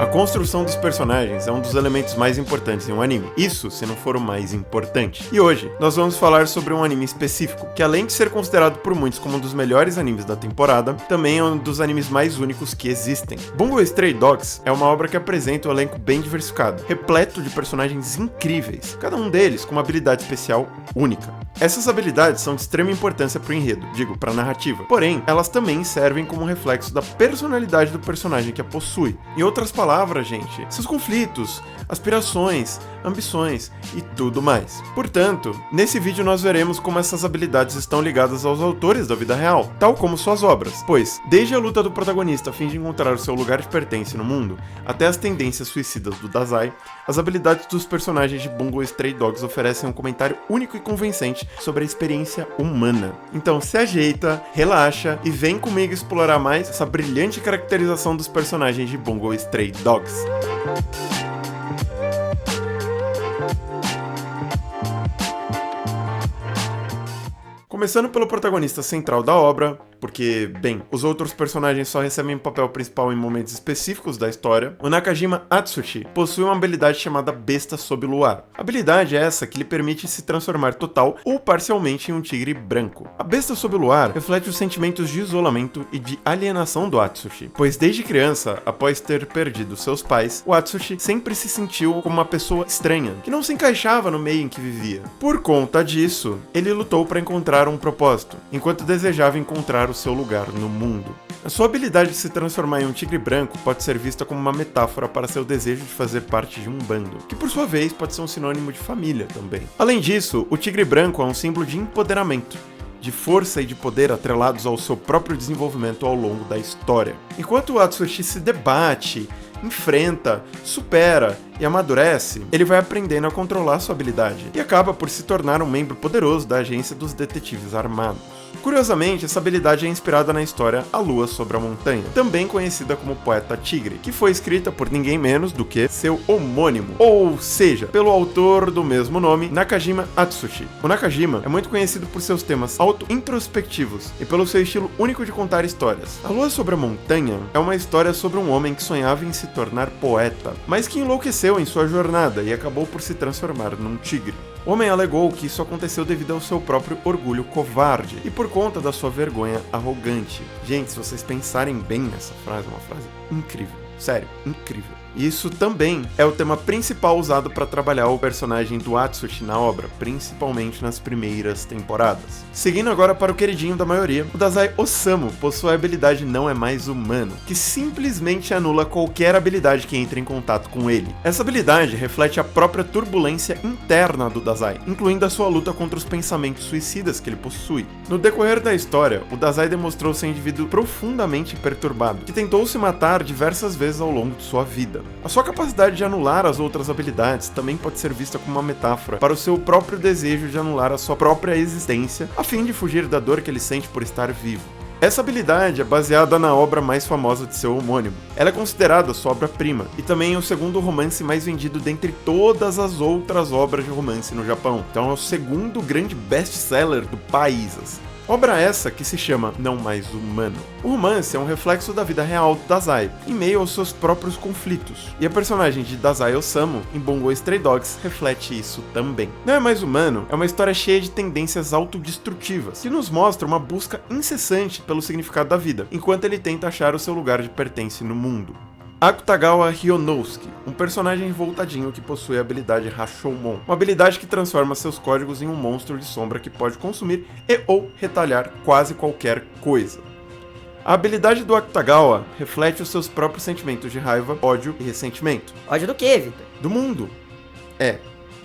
A construção dos personagens é um dos elementos mais importantes em um anime. Isso, se não for o mais importante. E hoje, nós vamos falar sobre um anime específico, que além de ser considerado por muitos como um dos melhores animes da temporada, também é um dos animes mais únicos que existem. Bungo Stray Dogs é uma obra que apresenta um elenco bem diversificado, repleto de personagens incríveis, cada um deles com uma habilidade especial única. Essas habilidades são de extrema importância para o enredo, para a narrativa. Porém, elas também servem como um reflexo da personalidade do personagem que a possui. Em outras palavras, gente, seus conflitos, aspirações, ambições e tudo mais. Portanto, nesse vídeo nós veremos como essas habilidades estão ligadas aos autores da vida real, tal como suas obras. Pois, desde a luta do protagonista a fim de encontrar o seu lugar de pertence no mundo, até as tendências suicidas do Dazai, as habilidades dos personagens de Bungo Stray Dogs oferecem um comentário único e convincente sobre a experiência humana. Então se ajeita, relaxa e vem comigo explorar mais essa brilhante caracterização dos personagens de Bungo Stray Dogs. Começando pelo protagonista central da obra, porque, bem, os outros personagens só recebem papel principal em momentos específicos da história, o Nakajima Atsushi possui uma habilidade chamada Besta Sob o Luar. A habilidade é essa que lhe permite se transformar total ou parcialmente em um tigre branco. A Besta Sob o Luar reflete os sentimentos de isolamento e de alienação do Atsushi, pois desde criança, após ter perdido seus pais, o Atsushi sempre se sentiu como uma pessoa estranha, que não se encaixava no meio em que vivia. Por conta disso, ele lutou para encontrar um propósito, enquanto desejava encontrar o seu lugar no mundo. A sua habilidade de se transformar em um tigre branco pode ser vista como uma metáfora para seu desejo de fazer parte de um bando, que por sua vez pode ser um sinônimo de família também. Além disso, o tigre branco é um símbolo de empoderamento, de força e de poder atrelados ao seu próprio desenvolvimento ao longo da história. Enquanto o Atsushi se debate, enfrenta, supera e amadurece, ele vai aprendendo a controlar sua habilidade e acaba por se tornar um membro poderoso da agência dos detetives armados. Curiosamente, essa habilidade é inspirada na história A Lua Sobre a Montanha, também conhecida como Poeta Tigre, que foi escrita por ninguém menos do que seu homônimo, ou seja, pelo autor do mesmo nome, Nakajima Atsushi. O Nakajima é muito conhecido por seus temas auto-introspectivos e pelo seu estilo único de contar histórias. A Lua Sobre a Montanha é uma história sobre um homem que sonhava em se tornar poeta, mas que enlouqueceu em sua jornada e acabou por se transformar num tigre. O homem alegou que isso aconteceu devido ao seu próprio orgulho covarde e por conta da sua vergonha arrogante. Gente, se vocês pensarem bem nessa frase, é uma frase incrível. Sério, incrível. Isso também é o tema principal usado para trabalhar o personagem do Atsushi na obra, principalmente nas primeiras temporadas. Seguindo agora para o queridinho da maioria, o Dazai Osamu possui a habilidade Não É Mais Humano, que simplesmente anula qualquer habilidade que entre em contato com ele. Essa habilidade reflete a própria turbulência interna do Dazai, incluindo a sua luta contra os pensamentos suicidas que ele possui. No decorrer da história, o Dazai demonstrou ser um indivíduo profundamente perturbado, que tentou se matar diversas vezes ao longo de sua vida. A sua capacidade de anular as outras habilidades também pode ser vista como uma metáfora para o seu próprio desejo de anular a sua própria existência, a fim de fugir da dor que ele sente por estar vivo. Essa habilidade é baseada na obra mais famosa de seu homônimo. Ela é considerada sua obra-prima, e também é o segundo romance mais vendido dentre todas as outras obras de romance no Japão. Então é o segundo grande best-seller do país, assim. Obra essa que se chama Não Mais Humano. O romance é um reflexo da vida real do Dazai, em meio aos seus próprios conflitos. E a personagem de Dazai Osamu, em Bungo Stray Dogs, reflete isso também. Não É Mais Humano é uma história cheia de tendências autodestrutivas, que nos mostra uma busca incessante pelo significado da vida, enquanto ele tenta achar o seu lugar de pertence no mundo. Akutagawa Ryonousuke, um personagem revoltadinho que possui a habilidade Rashomon, uma habilidade que transforma seus códigos em um monstro de sombra que pode consumir e ou retalhar quase qualquer coisa. A habilidade do Akutagawa reflete os seus próprios sentimentos de raiva, ódio e ressentimento. Ódio do quê, Vitor? Do mundo.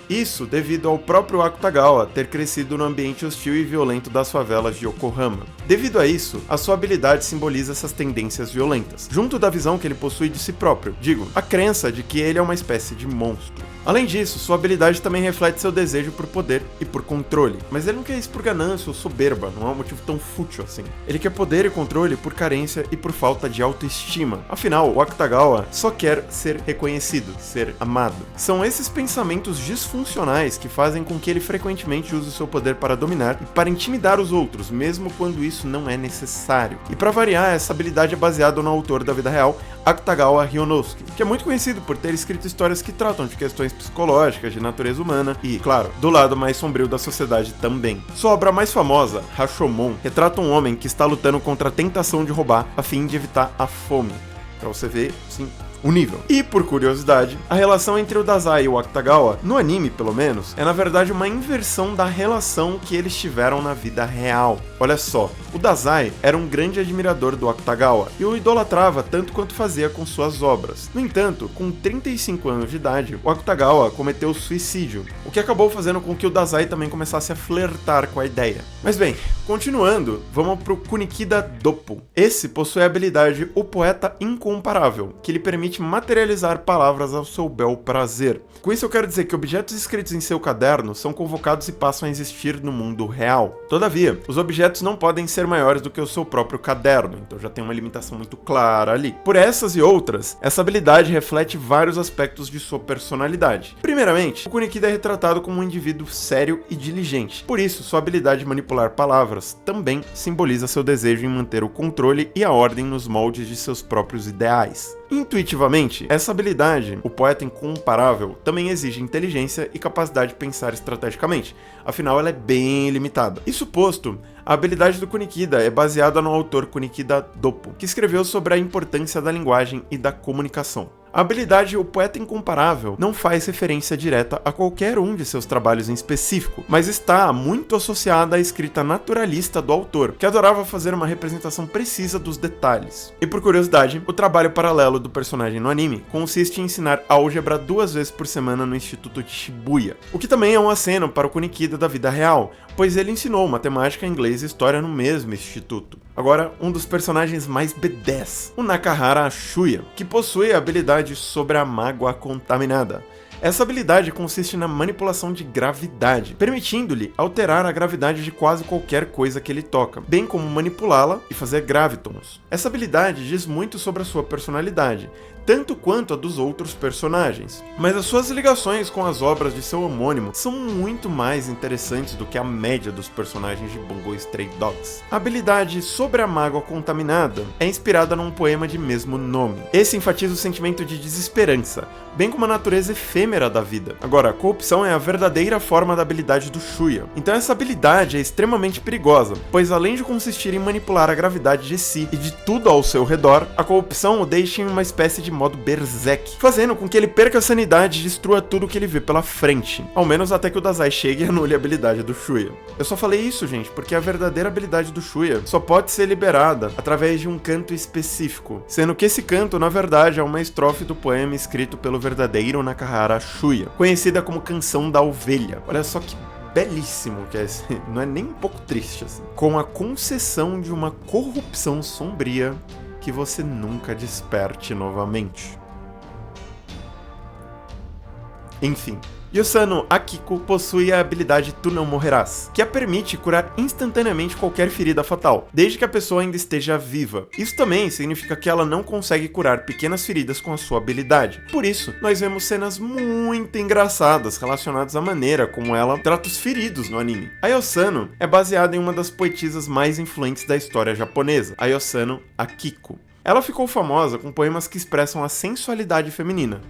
Isso devido ao próprio Akutagawa ter crescido no ambiente hostil e violento das favelas de Yokohama. Devido a isso, a sua habilidade simboliza essas tendências violentas, junto da visão que ele possui de si próprio, a crença de que ele é uma espécie de monstro. Além disso, sua habilidade também reflete seu desejo por poder e por controle, mas ele não quer isso por ganância ou soberba, não é um motivo tão fútil assim. Ele quer poder e controle por carência e por falta de autoestima. Afinal, o Akutagawa só quer ser reconhecido, ser amado. São esses pensamentos disfuncionais que fazem com que ele frequentemente use o seu poder para dominar e para intimidar os outros, mesmo quando isso não é necessário. E para variar, essa habilidade é baseada no autor da vida real, Akutagawa Ryunosuke, que é muito conhecido por ter escrito histórias que tratam de questões psicológicas, de natureza humana e, claro, do lado mais sombrio da sociedade também. Sua obra mais famosa, Rashomon, retrata um homem que está lutando contra a tentação de roubar a fim de evitar a fome. Pra você ver, sim, o nível. E, por curiosidade, a relação entre o Dazai e o Akutagawa, no anime pelo menos, é na verdade uma inversão da relação que eles tiveram na vida real. Olha só, o Dazai era um grande admirador do Akutagawa e o idolatrava tanto quanto fazia com suas obras. No entanto, com 35 anos de idade, o Akutagawa cometeu suicídio, o que acabou fazendo com que o Dazai também começasse a flertar com a ideia. Mas bem, continuando, vamos pro Kunikida Doppo. Esse possui a habilidade O Poeta Incomparável, que lhe permite materializar palavras ao seu bel prazer. Com isso eu quero dizer que objetos escritos em seu caderno são convocados e passam a existir no mundo real. Todavia, os objetos não podem ser maiores do que o seu próprio caderno, então já tem uma limitação muito clara ali. Por essas e outras, essa habilidade reflete vários aspectos de sua personalidade. Primeiramente, o Kunikida é retratado como um indivíduo sério e diligente. Por isso, sua habilidade de manipular palavras também simboliza seu desejo em manter o controle e a ordem nos moldes de seus próprios ideais. Intuitivamente, essa habilidade, o poeta incomparável, também exige inteligência e capacidade de pensar estrategicamente, afinal ela é bem limitada. Isso posto, a habilidade do Kunikida é baseada no autor Kunikida Doppo, que escreveu sobre a importância da linguagem e da comunicação. A habilidade O Poeta Incomparável não faz referência direta a qualquer um de seus trabalhos em específico, mas está muito associada à escrita naturalista do autor, que adorava fazer uma representação precisa dos detalhes. E por curiosidade, o trabalho paralelo do personagem no anime consiste em ensinar álgebra 2 vezes por semana no Instituto de Shibuya, o que também é um aceno para o Kunikida da vida real, pois ele ensinou matemática, inglês e história no mesmo instituto. Agora, um dos personagens mais B10, o Nakahara Shuya, que possui a habilidade sobre a mágoa contaminada. Essa habilidade consiste na manipulação de gravidade, permitindo-lhe alterar a gravidade de quase qualquer coisa que ele toca, bem como manipulá-la e fazer gravitons. Essa habilidade diz muito sobre a sua personalidade, tanto quanto a dos outros personagens. Mas as suas ligações com as obras de seu homônimo são muito mais interessantes do que a média dos personagens de Bungo Stray Dogs. A habilidade sobre a mágoa contaminada é inspirada num poema de mesmo nome. Esse enfatiza o sentimento de desesperança, bem como a natureza efêmera da vida. Agora, a corrupção é a verdadeira forma da habilidade do Shuya. Então essa habilidade é extremamente perigosa, pois além de consistir em manipular a gravidade de si e de tudo ao seu redor, a corrupção o deixa em uma espécie de modo berserk, fazendo com que ele perca a sanidade e destrua tudo que ele vê pela frente, ao menos até que o Dazai chegue e anule a habilidade do Shuya. Eu só falei isso, gente, porque a verdadeira habilidade do Shuya só pode ser liberada através de um canto específico, sendo que esse canto, na verdade, é uma estrofe do poema escrito pelo verdadeiro Nakahara Shuya, conhecida como Canção da Ovelha. Olha só que belíssimo que é esse, não é nem um pouco triste assim. Com a concessão de uma corrupção sombria que você nunca desperte novamente. Enfim, Yosano Akiko possui a habilidade Tu Não Morrerás, que a permite curar instantaneamente qualquer ferida fatal, desde que a pessoa ainda esteja viva. Isso também significa que ela não consegue curar pequenas feridas com a sua habilidade. Por isso, nós vemos cenas muito engraçadas relacionadas à maneira como ela trata os feridos no anime. A Yosano é baseada em uma das poetisas mais influentes da história japonesa, a Yosano Akiko. Ela ficou famosa com poemas que expressam a sensualidade feminina.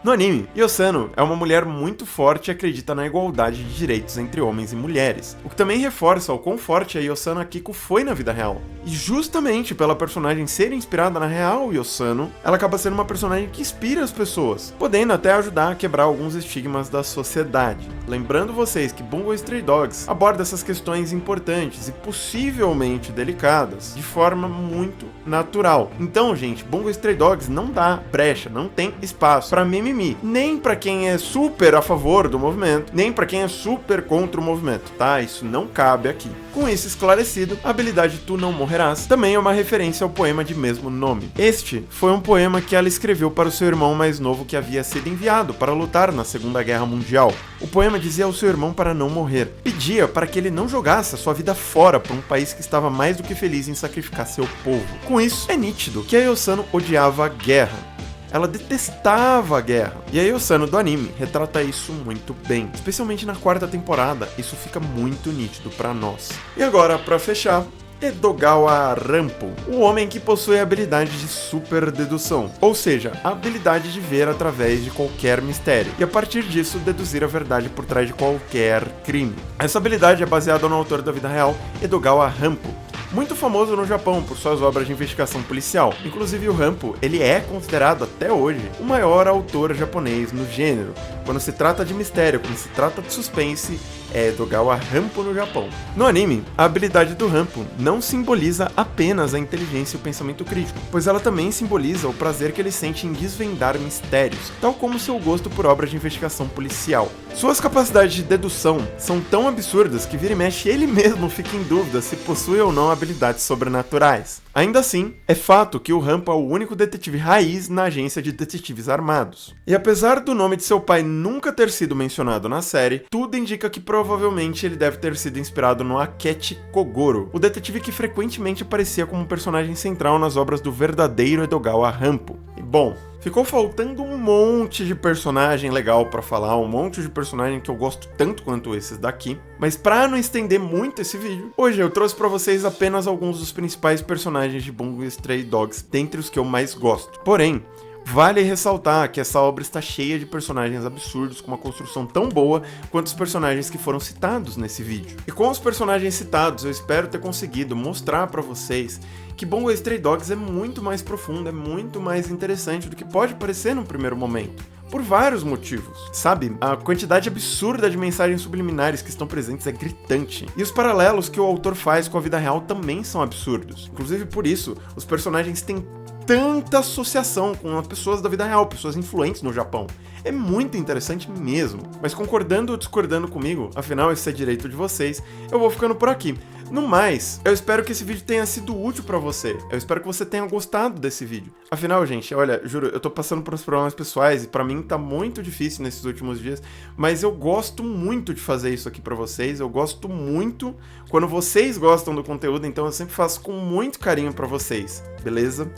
No anime, Yosano é uma mulher muito forte e acredita na igualdade de direitos entre homens e mulheres, o que também reforça o quão forte a Yosano Akiko foi na vida real. E justamente pela personagem ser inspirada na real Yosano, ela acaba sendo uma personagem que inspira as pessoas, podendo até ajudar a quebrar alguns estigmas da sociedade. Lembrando vocês que Bungo Stray Dogs aborda essas questões importantes e possivelmente delicadas de forma muito natural. Então, gente, Bungo Stray Dogs não dá brecha, não tem espaço para meme mimimi. Nem pra quem é super a favor do movimento, nem pra quem é super contra o movimento, tá? Isso não cabe aqui. Com isso esclarecido, a habilidade Tu Não Morrerás também é uma referência ao poema de mesmo nome. Este foi um poema que ela escreveu para o seu irmão mais novo que havia sido enviado para lutar na Segunda Guerra Mundial. O poema dizia ao seu irmão para não morrer. Pedia para que ele não jogasse a sua vida fora por um país que estava mais do que feliz em sacrificar seu povo. Com isso, é nítido que a Yosano odiava a guerra. Ela detestava a guerra. E a Yosano do anime retrata isso muito bem. Especialmente na quarta temporada, isso fica muito nítido pra nós. E agora, pra fechar, Edogawa Rampo, o homem que possui a habilidade de super dedução, ou seja, a habilidade de ver através de qualquer mistério, e a partir disso deduzir a verdade por trás de qualquer crime. Essa habilidade é baseada no autor da vida real, Edogawa Rampo, muito famoso no Japão por suas obras de investigação policial. Inclusive o Rampo, ele é considerado até hoje o maior autor japonês no gênero. Quando se trata de mistério, quando se trata de suspense, é Edogawa Rampo no Japão. No anime, a habilidade do Rampo não simboliza apenas a inteligência e o pensamento crítico, pois ela também simboliza o prazer que ele sente em desvendar mistérios, tal como seu gosto por obras de investigação policial. Suas capacidades de dedução são tão absurdas que vira e mexe ele mesmo fica em dúvida se possui ou não habilidades sobrenaturais. Ainda assim, é fato que o Rampo é o único detetive raiz na agência de detetives armados. E apesar do nome de seu pai nunca ter sido mencionado na série, tudo indica que provavelmente ele deve ter sido inspirado no Akechi Kogoro, o detetive que frequentemente aparecia como personagem central nas obras do verdadeiro Edogawa Rampo. E bom, ficou faltando um monte de personagem legal pra falar, um monte de personagem que eu gosto tanto quanto esses daqui, mas pra não estender muito esse vídeo, hoje eu trouxe pra vocês apenas alguns dos principais personagens de Bungo Stray Dogs, dentre os que eu mais gosto. Porém, vale ressaltar que essa obra está cheia de personagens absurdos com uma construção tão boa quanto os personagens que foram citados nesse vídeo. E com os personagens citados, eu espero ter conseguido mostrar pra vocês que Bungo Stray Dogs é muito mais profundo, é muito mais interessante do que pode parecer no primeiro momento. Por vários motivos. Sabe, a quantidade absurda de mensagens subliminares que estão presentes é gritante. E os paralelos que o autor faz com a vida real também são absurdos. Inclusive por isso, os personagens têm tanta associação com as pessoas da vida real, pessoas influentes no Japão. É muito interessante mesmo. Mas concordando ou discordando comigo, afinal isso é direito de vocês, eu vou ficando por aqui. No mais, eu espero que esse vídeo tenha sido útil pra você. Eu espero que você tenha gostado desse vídeo. Afinal, gente, olha, juro, eu tô passando por uns problemas pessoais e pra mim tá muito difícil nesses últimos dias, mas eu gosto muito de fazer isso aqui pra vocês. Eu gosto muito quando vocês gostam do conteúdo, então eu sempre faço com muito carinho pra vocês, beleza?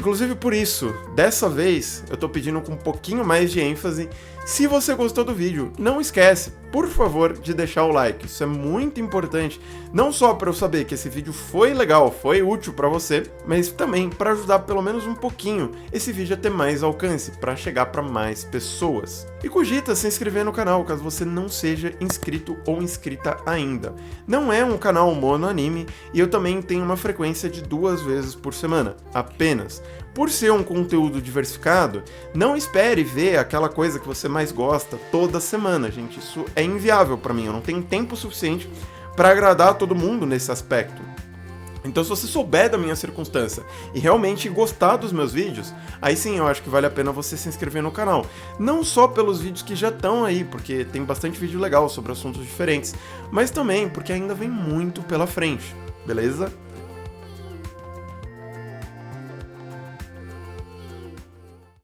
Inclusive por isso, dessa vez, eu tô pedindo com um pouquinho mais de ênfase. Se você gostou do vídeo, não esquece, por favor, de deixar o like. Isso é muito importante, não só para eu saber que esse vídeo foi legal, foi útil para você, mas também para ajudar pelo menos um pouquinho esse vídeo a ter mais alcance, para chegar para mais pessoas. E cogita se inscrever no canal, caso você não seja inscrito ou inscrita ainda. Não é um canal mono anime e eu também tenho uma frequência de 2 vezes por semana, apenas. Por ser um conteúdo diversificado, não espere ver aquela coisa que você mais gosta toda semana, gente. Isso é inviável para mim, eu não tenho tempo suficiente para agradar a todo mundo nesse aspecto. Então se você souber da minha circunstância e realmente gostar dos meus vídeos, aí sim eu acho que vale a pena você se inscrever no canal. Não só pelos vídeos que já estão aí, porque tem bastante vídeo legal sobre assuntos diferentes, mas também porque ainda vem muito pela frente, beleza?